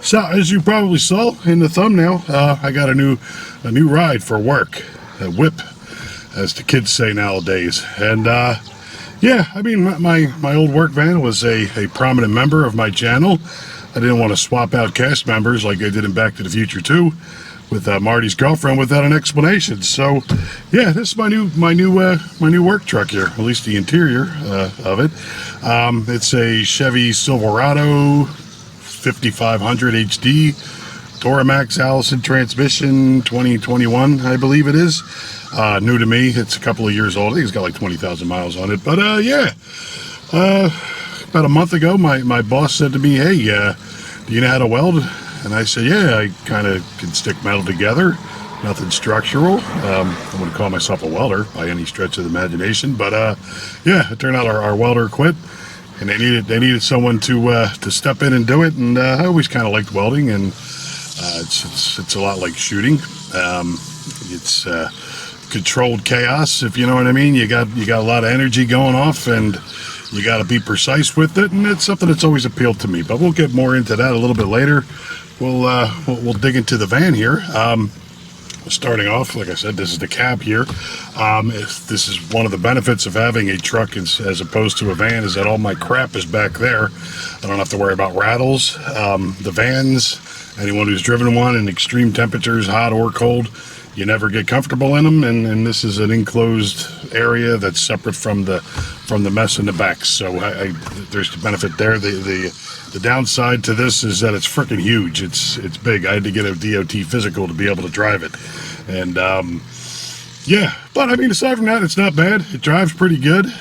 So, as you probably saw in the thumbnail, I got a new ride for work, a whip, as the kids say nowadays. And yeah, I mean, my old work van was a prominent member of my channel. I didn't want to swap out cast members like I did in Back to the Future 2 with Marty's girlfriend without an explanation. So, yeah, this is my new work truck here. At least the interior of it. It's a Chevy Silverado 5500 HD Toramax Allison transmission, 2021, I believe it is. New to me. It's a couple of years old. I think it's got like 20,000 miles on it. But yeah, about a month ago, my boss said to me, "Hey, do you know how to weld?" And I said, "Yeah, I kind of can stick metal together. Nothing structural. I wouldn't call myself a welder by any stretch of the imagination, but yeah, it turned out our welder quit, and they needed someone to step in and do it. And I always kind of liked welding, and it's a lot like shooting. It's controlled chaos, if you know what I mean. You got a lot of energy going off, and you got to be precise with it, and it's something that's always appealed to me. But we'll get more into that a little bit later. We'll dig into the van here. Starting off, like I said, this is the cab here. This is one of the benefits of having a truck as opposed to a van, is that all my crap is back there. I don't have to worry about rattles. The vans, anyone who's driven one in extreme temperatures, hot or cold, you never get comfortable in them, and this is an enclosed area that's separate from the mess in the back. So there's the benefit there. The downside to this is that it's freaking huge. It's big. I had to get a DOT physical to be able to drive it, and yeah. But I mean, aside from that, it's not bad. It drives pretty good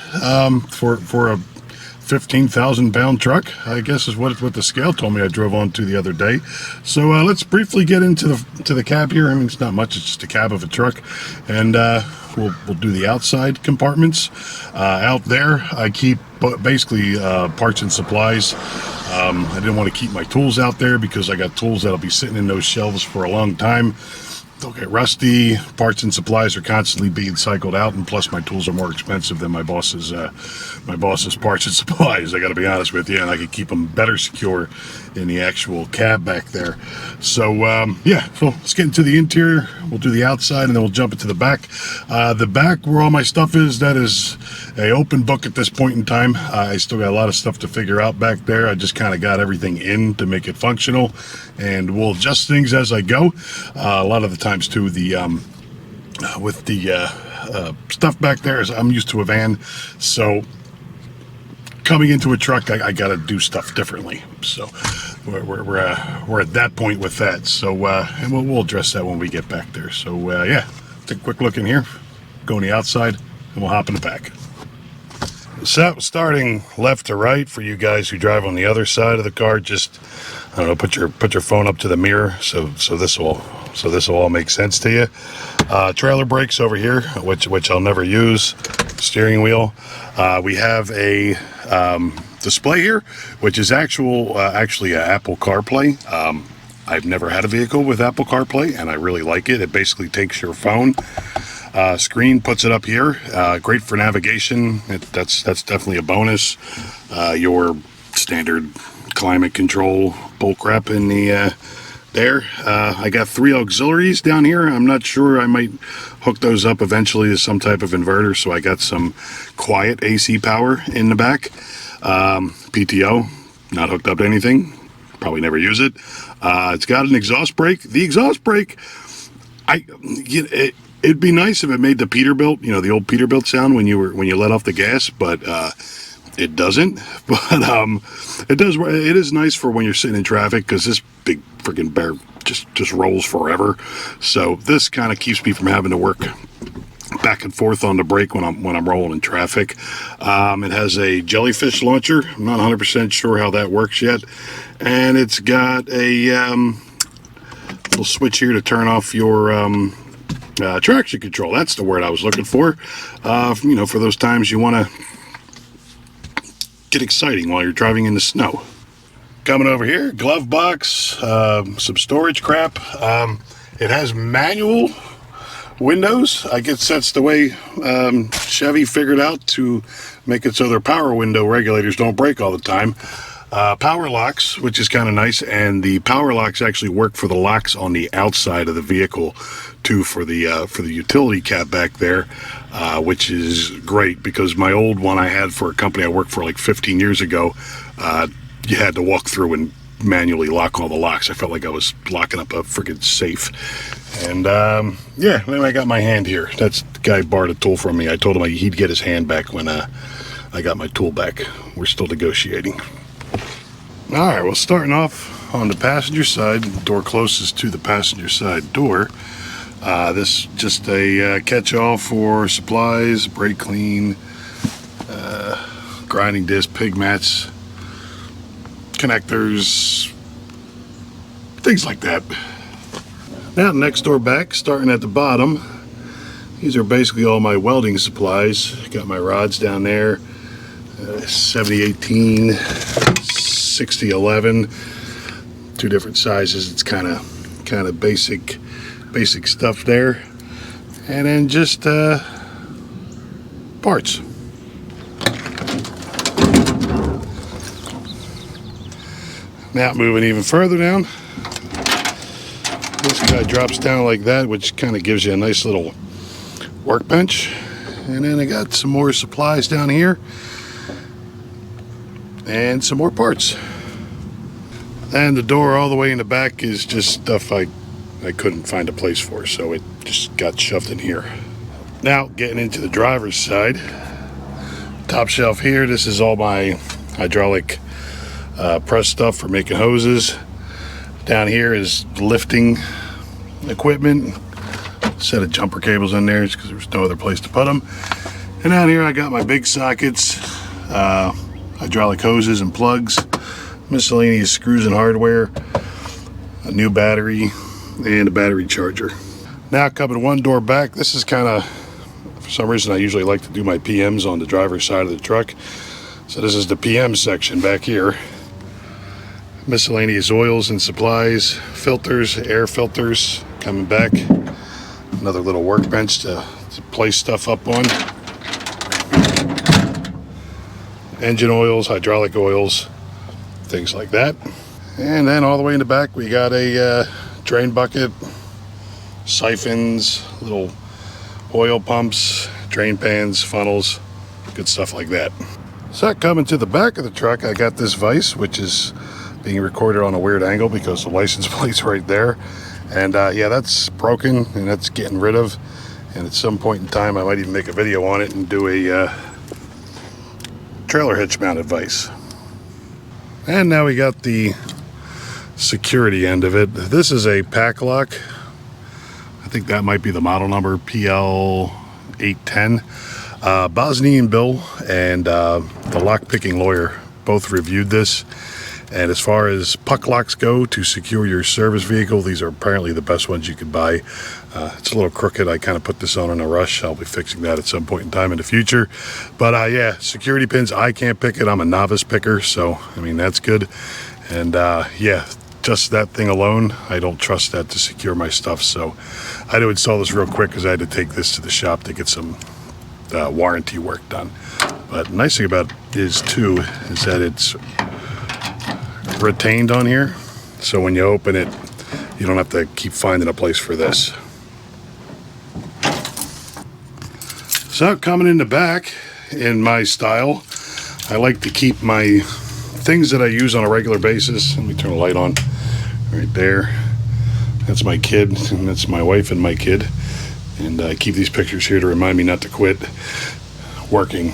for a 15,000 pound truck, I guess is what the scale told me I drove on to the other day. So let's briefly get into the cab here. I mean, it's not much. It's just a cab of a truck, and we'll do the outside compartments. Out there, I keep basically parts and supplies. I didn't want to keep my tools out there because I got tools that'll be sitting in those shelves for a long time. They'll get rusty. Parts and supplies are constantly being cycled out, and plus my tools are more expensive than my boss's parts and supplies. I got to be honest with you, and I could keep them better secure in the actual cab back there. So yeah, so let's get into the interior. We'll do the outside, and then we'll jump into the back. The back, where all my stuff is, that is a open book at this point in time. I still got a lot of stuff to figure out back there. I just kind of got everything in to make it functional, and we'll adjust things as I go. A lot of the times too, with the stuff back there, is I'm used to a van, so coming into a truck, I got to do stuff differently. So we're at that point with that. So and we'll address that when we get back there. So yeah, take a quick look in here, go on the outside, and we'll hop in the back. So starting left to right for you guys who drive on the other side of the car, just, I don't know, put your phone up to the mirror so this will all make sense to you. Trailer brakes over here, which I'll never use. Steering wheel. We have a display here, which is actually an Apple CarPlay. I've never had a vehicle with Apple CarPlay, and I really like it. It basically takes your phone screen, puts it up here. Great for navigation. That's definitely a bonus. Your standard climate control bullcrap in the there. I got 3 auxiliaries down here. I'm not sure. I might hook those up eventually to some type of inverter, so I got some quiet AC power in the back. PTO, not hooked up to anything. Probably never use it. It's got an exhaust brake. The exhaust brake, it'd be nice if it made the Peterbilt, the old Peterbilt sound when you let off the gas, but it doesn't. But it does. It is nice for when you're sitting in traffic, because this big freaking bear just rolls forever. So this kind of keeps me from having to work back and forth on the brake when I'm rolling in traffic. It has a jellyfish launcher. I'm not 100% sure how that works yet, and it's got a little switch here to turn off your traction control. That's the word I was looking for. For those times you want to get exciting while you're driving in the snow. Coming over here, glove box, some storage crap. It has manual windows. I guess that's the way Chevy figured out to make it so their power window regulators don't break all the time. Power locks, which is kind of nice, and the power locks actually work for the locks on the outside of the vehicle too, for the utility cab back there, which is great, because my old one I had for a company I worked for like 15 years ago, you had to walk through and manually lock all the locks. I felt like I was locking up a freaking safe. And yeah, then I got my hand here. That's the guy borrowed a tool from me. I told him he'd get his hand back when I got my tool back. We're still negotiating. All right, well, starting off on the passenger side, door closest to the passenger side door. This is just a catch-all for supplies, brake clean, grinding disc, pig mats, connectors, things like that. Now, next door back, starting at the bottom, these are basically all my welding supplies. Got my rods down there, 7018, 6011, two different sizes. It's kind of basic stuff there, and then just parts. Now moving even further down, this guy drops down like that, which kind of gives you a nice little workbench. And then I got some more supplies down here and some more parts. And the door all the way in the back is just stuff I couldn't find a place for, so it just got shoved in here. Now getting into the driver's side, top shelf here, this is all my hydraulic press stuff for making hoses. Down here is lifting equipment, set of jumper cables in there because there's no other place to put them. And down here I got my big sockets, hydraulic hoses and plugs, miscellaneous screws and hardware, a new battery, and a battery charger. Now coming one door back, this is kind of, for some reason I usually like to do my PMs on the driver's side of the truck. So this is the PM section back here. Miscellaneous oils and supplies, filters, air filters coming back. Another little workbench to place stuff up on. Engine oils, hydraulic oils, things like that. And then all the way in the back we got a drain bucket, siphons, little oil pumps, drain pans, funnels, good stuff like that. So coming to the back of the truck, I got this vise, which is being recorded on a weird angle because the license plate's right there. And yeah, that's broken and that's getting rid of. And at some point in time, I might even make a video on it and do a trailer hitch mounted vise. And now we got the security end of it. This is a PACLOCK. I think that might be the model number, PL810. Bosnian Bill and the lock-picking lawyer both reviewed this. And as far as PACLOCKs go to secure your service vehicle, these are apparently the best ones you could buy. It's a little crooked. I kind of put this on in a rush. I'll be fixing that at some point in time in the future. But yeah, security pins, I can't pick it. I'm a novice picker, so I mean, that's good. And yeah, just that thing alone, I don't trust that to secure my stuff. So I had to install this real quick because I had to take this to the shop to get some warranty work done. But the nice thing about it is too, is that it's retained on here, so when you open it you don't have to keep finding a place for this. So coming in the back, in my style, I like to keep my things that I use on a regular basis. Let me turn the light on right there. That's my kid, and that's my wife and my kid, and I keep these pictures here to remind me not to quit working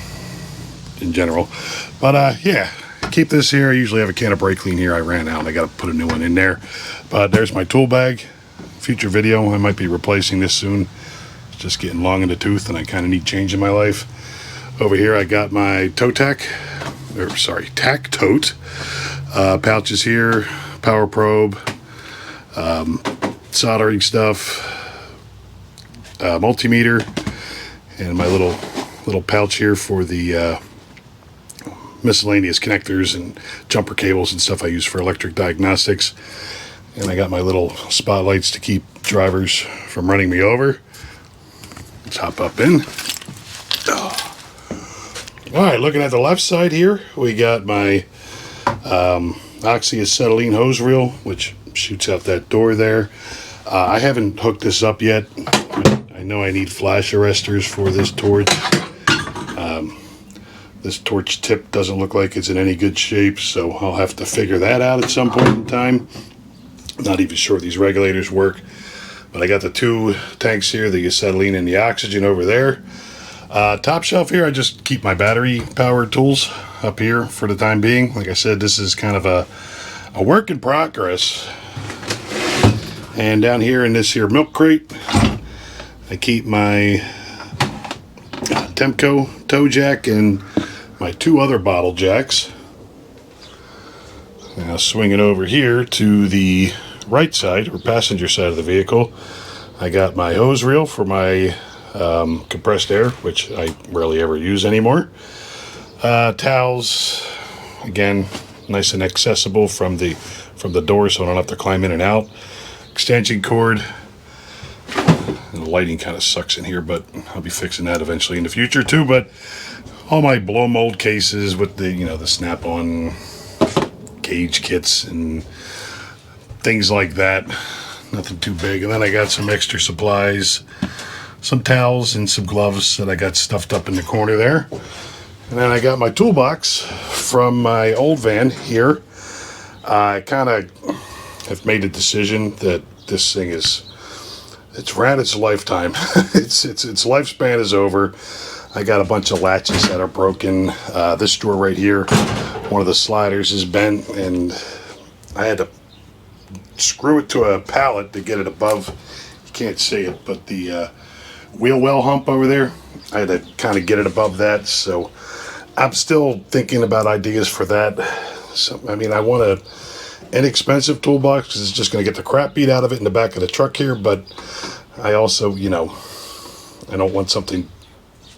in general. But yeah, keep this here. I usually have a can of brake clean here. I ran out and I got to put a new one in there. But there's my tool bag. Future video, I might be replacing this soon. It's just getting long in the tooth and I kind of need change in my life. Over here I got my TAC-TOTE pouches here, power probe, soldering stuff, multimeter, and my little pouch here for the miscellaneous connectors and jumper cables and stuff I use for electric diagnostics. And I got my little spotlights to keep drivers from running me over. Let's hop up in. All right, looking at the left side here, we got my oxyacetylene hose reel, which shoots out that door there. I haven't hooked this up yet. I know I need flash arresters for this torch. This torch tip doesn't look like it's in any good shape, so I'll have to figure that out at some point in time. I'm not even sure these regulators work, but I got the two tanks here, the acetylene and the oxygen over there. Top shelf here, I just keep my battery powered tools up here for the time being. Like I said, this is kind of a work in progress. And down here in this here milk crate, I keep my Temco toe jack and my two other bottle jacks. Now swing it over here to the right side or passenger side of the vehicle. I got my hose reel for my compressed air, which I rarely ever use anymore. Towels, again, nice and accessible from the door, so I don't have to climb in and out. Extension cord. And the lighting kind of sucks in here, but I'll be fixing that eventually in the future too. But all my blow mold cases with the the snap-on cage kits and things like that. Nothing too big. And then I got some extra supplies, some towels and some gloves that I got stuffed up in the corner there. And then I got my toolbox from my old van here. I kind of have made a decision that this thing it's ran its lifetime. its lifespan is over. I got a bunch of latches that are broken. This drawer right here, one of the sliders is bent, and I had to screw it to a pallet to get it above. You can't see it, but the wheel well hump over there, I had to kind of get it above that. So I'm still thinking about ideas for that. So I mean, I want a inexpensive toolbox because it's just going to get the crap beat out of it in the back of the truck here, but I also, I don't want something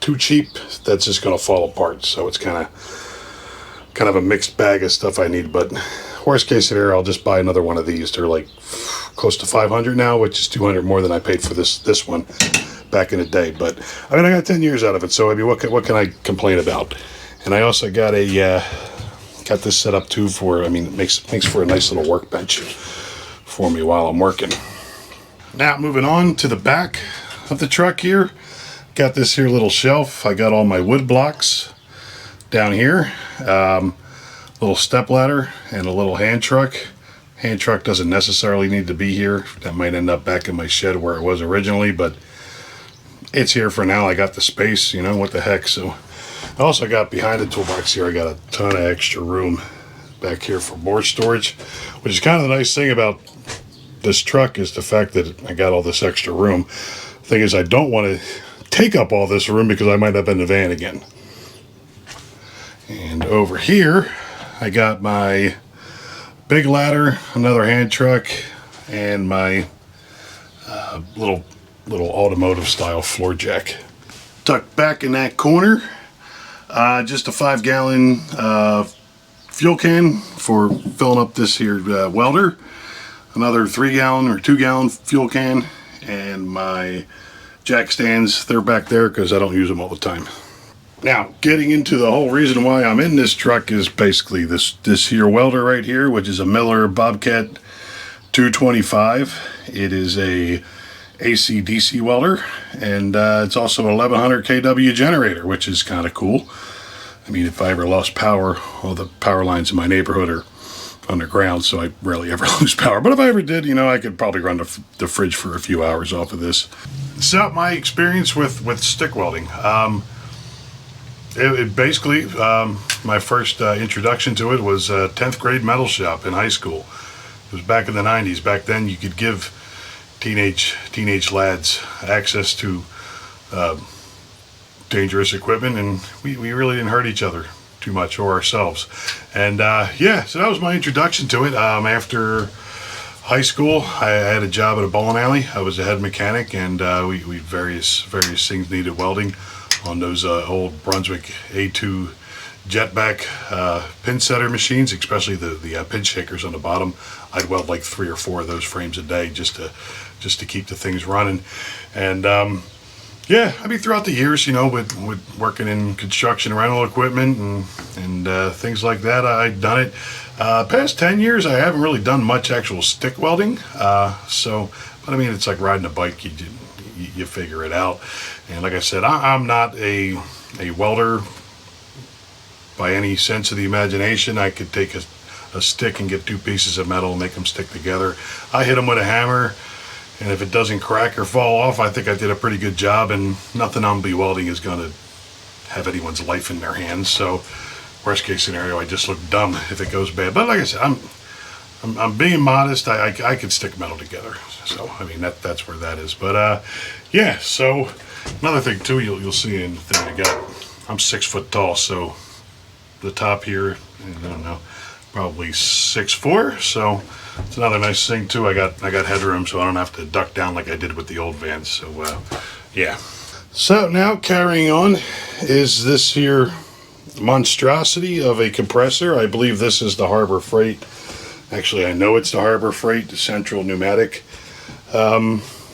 too cheap that's just going to fall apart. So it's kind of a mixed bag of stuff I need. But worst case scenario, I'll just buy another one of these. They're like close to 500 now, which is 200 more than I paid for this one back in the day. But I mean, I got 10 years out of it, so I mean, what can I complain about? And I also got got this set up too for, I mean, it makes for a nice little workbench for me while I'm working. Now moving on to the back of the truck here. Got this here little shelf. I got all my wood blocks down here. Little step ladder and a little hand truck. Hand truck doesn't necessarily need to be here. That might end up back in my shed where it was originally, but it's here for now. I got the space, what the heck. So I also got behind the toolbox here, I got a ton of extra room back here for more storage, which is kind of the nice thing about this truck is the fact that I got all this extra room. The thing is, I don't want to take up all this room because I might up in the van again. And over here, I got my big ladder, another hand truck, and my little automotive style floor jack. Tucked back in that corner, just a 5-gallon fuel can for filling up this here welder, another 3-gallon or 2-gallon fuel can, and my jack stands. They're back there because I don't use them all the time. Now, getting into the whole reason why I'm in this truck is basically this here welder right here, which is a Miller Bobcat 225. It is a AC/DC welder, and it's also an 1100 kW generator, which is kind of cool. I mean, if I ever lost power, all the power lines in my neighborhood are underground, so I rarely ever lose power. But if I ever did, I could probably run the fridge for a few hours off of this. So my experience with stick welding. It basically, my first introduction to it was 10th grade metal shop in high school. It was back in the 90s. Back then, you could give teenage lads access to dangerous equipment, and we really didn't hurt each other too much or ourselves. And so that was my introduction to it. After high school, I had a job at a bowling alley. I was a head mechanic, and we various things needed welding on those old Brunswick A2 jetback pin setter machines, especially the pin shakers on the bottom. I'd weld like 3 or 4 of those frames a day just to keep the things running. And yeah, I mean, throughout the years, you know, with working in construction rental equipment and things like that, I've done it. Past 10 years, I haven't really done much actual stick welding. But I mean, it's like riding a bike. You figure it out. And like I said, I'm not a welder by any sense of the imagination. I could take a stick and get two pieces of metal and make them stick together. I hit them with a hammer, and if it doesn't crack or fall off, I think I did a pretty good job, and nothing on welding is going to have anyone's life in their hands. So worst case scenario, I just look dumb if it goes bad. But like I said, I'm being modest. I could stick metal together. So I mean, that's where that is. But yeah, so another thing too, you'll see in the thing I got, I'm 6 foot tall, so the top here, I don't know, probably 6'4", so it's another nice thing too. I got headroom, so I don't have to duck down like I did with the old vans. So yeah. So now carrying on is this here monstrosity of a compressor. I believe this is the Harbor Freight. Actually, I know it's the Harbor Freight, the Central Pneumatic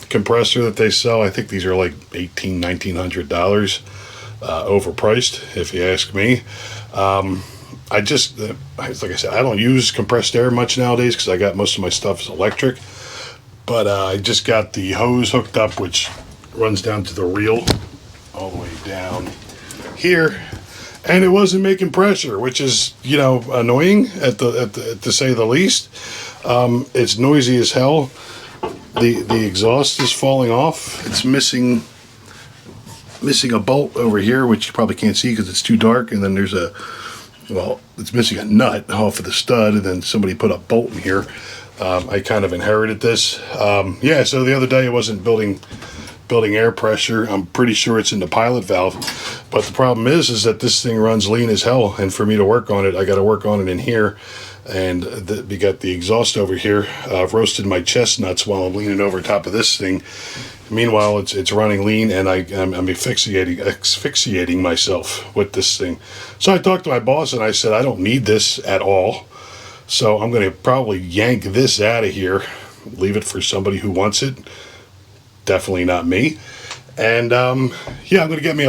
compressor that they sell. I think these are like $1,900, overpriced if you ask me. Like I said, I don't use compressed air much nowadays because I got most of my stuff is electric. But I just got the hose hooked up, which runs down to the reel all the way down here, and it wasn't making pressure, which is, you know, annoying to say the least. It's noisy as hell. The exhaust is falling off. It's missing a bolt over here, which you probably can't see because it's too dark, and then there's it's missing a nut off of the stud, and then somebody put a bolt in here. I kind of inherited this. Yeah, so the other day it wasn't building air pressure. I'm pretty sure it's in the pilot valve, but the problem is that this thing runs lean as hell, and for me to work on it, I got to work on it in here. And we got the exhaust over here. I've roasted my chestnuts while I'm leaning over top of this thing. Meanwhile, it's running lean, and I'm asphyxiating myself with this thing. So I talked to my boss, and I said, I don't need this at all. So I'm going to probably yank this out of here, leave it for somebody who wants it. Definitely not me. And yeah, I'm going to get me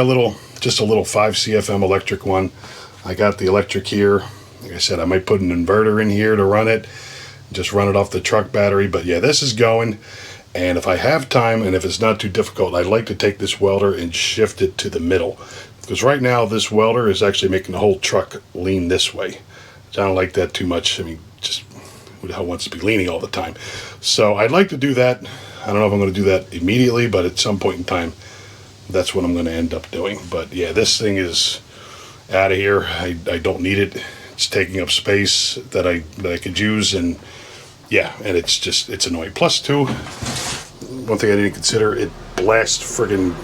just a little 5 CFM electric one. I got the electric here. Like I said, I might put an inverter in here to run it, just run it off the truck battery. But yeah, this is going. And if I have time and if it's not too difficult, I'd like to take this welder and shift it to the middle. Because right now this welder is actually making the whole truck lean this way. I don't like that too much. I mean, just who the hell wants to be leaning all the time? So I'd like to do that. I don't know if I'm going to do that immediately, but at some point in time, that's what I'm going to end up doing. But yeah, this thing is out of here. I don't need it. It's taking up space that I could use, and yeah, and it's annoying. Plus too, one thing I didn't consider, it blasts friggin'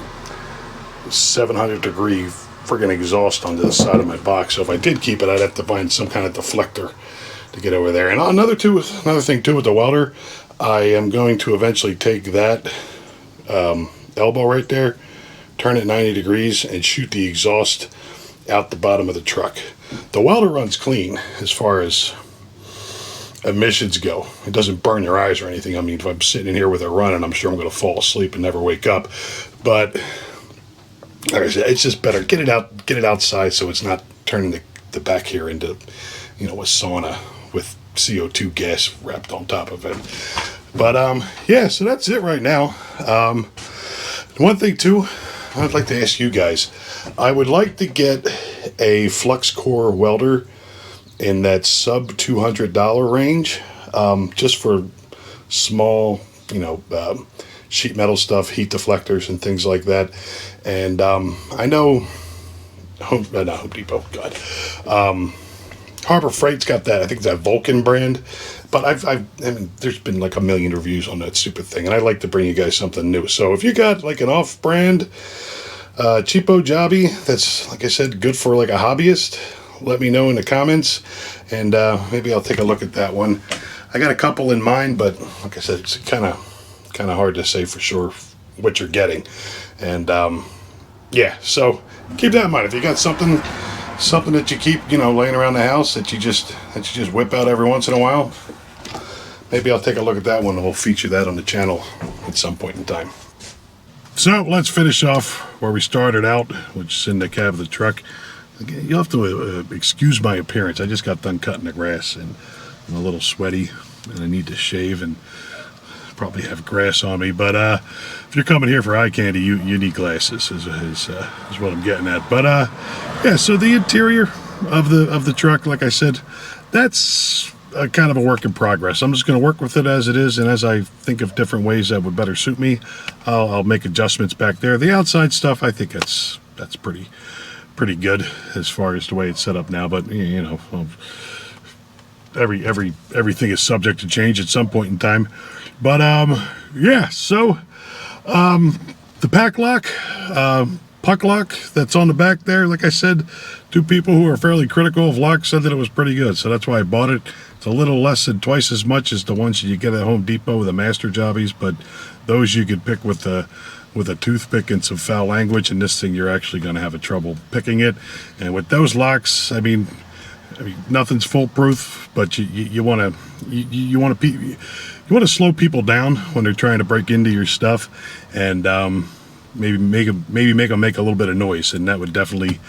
700 degree friggin' exhaust onto the side of my box. So if I did keep it, I'd have to find some kind of deflector to get over there. And another thing too with the welder, I am going to eventually take that elbow right there, turn it 90 degrees, and shoot the exhaust out the bottom of the truck. The welder runs clean as far as emissions go. It doesn't burn your eyes or anything. I mean, if I'm sitting in here with it running, I'm sure I'm going to fall asleep and never wake up. But like I said, it's just better get it outside, so it's not turning the back here into, you know, a sauna with CO2 gas wrapped on top of it. But yeah, so that's it right now. One thing too, I'd like to ask you guys, I would like to get a flux core welder in that sub $200 range, just for small, you know, sheet metal stuff, heat deflectors and things like that. And I know Home Depot, God, Harbor Freight's got that. I think it's that Vulcan brand. But I mean, there's been like a million reviews on that stupid thing, and I'd like to bring you guys something new. So if you got like an off-brand cheapo jobby that's, like I said, good for like a hobbyist, let me know in the comments, and maybe I'll take a look at that one. I got a couple in mind, but like I said, it's kind of hard to say for sure what you're getting. And yeah, so keep that in mind. If you got something that you keep, you know, laying around the house that you just whip out every once in a while, maybe I'll take a look at that one, and we'll feature that on the channel at some point in time. So let's finish off where we started out, which is in the cab of the truck. You'll have to excuse my appearance. I just got done cutting the grass and I'm a little sweaty and I need to shave and probably have grass on me. But if you're coming here for eye candy, you need glasses is what I'm getting at. But yeah, so the interior of the truck, like I said, that's kind of a work in progress. I'm just going to work with it as it is, and as I think of different ways that would better suit me, I'll make adjustments back there. The outside stuff, I think that's pretty good as far as the way it's set up now. But you know, everything is subject to change at some point in time. But yeah, so the PACLOck that's on the back there, like I said, two people who are fairly critical of locks said that it was pretty good, so that's why I bought it. It's a little less than twice as much as the ones you get at Home Depot with the master jobbies, but those you could pick with a toothpick and some foul language, and this thing you're actually going to have a trouble picking it. And with those locks, I mean nothing's foolproof, but you want to slow people down when they're trying to break into your stuff, and maybe make them make a little bit of noise, and that would definitely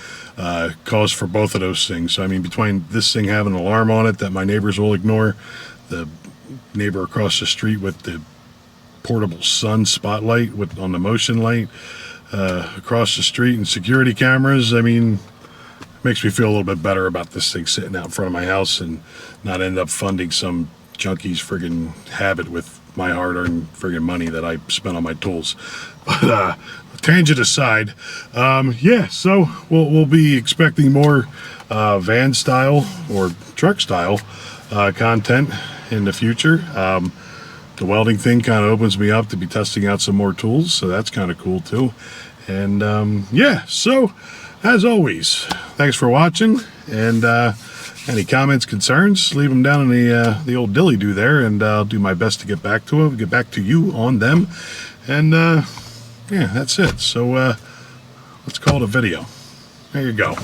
cause for both of those things. So I mean, between this thing having an alarm on it that my neighbors will ignore, the neighbor across the street with the portable sun spotlight on the motion light across the street, and security cameras, I mean, it makes me feel a little bit better about this thing sitting out in front of my house and not end up funding some junkie's friggin' habit with my hard-earned friggin' money that I spent on my tools. But tangent aside, yeah, so we'll be expecting more van style or truck style content in the future. The welding thing kind of opens me up to be testing out some more tools, so that's kind of cool too. And yeah, so as always, thanks for watching, and any comments, concerns, leave them down in the old dilly-doo there, and I'll do my best to get back to them, get back to you on them. And yeah, that's it. So let's call it a video. There you go.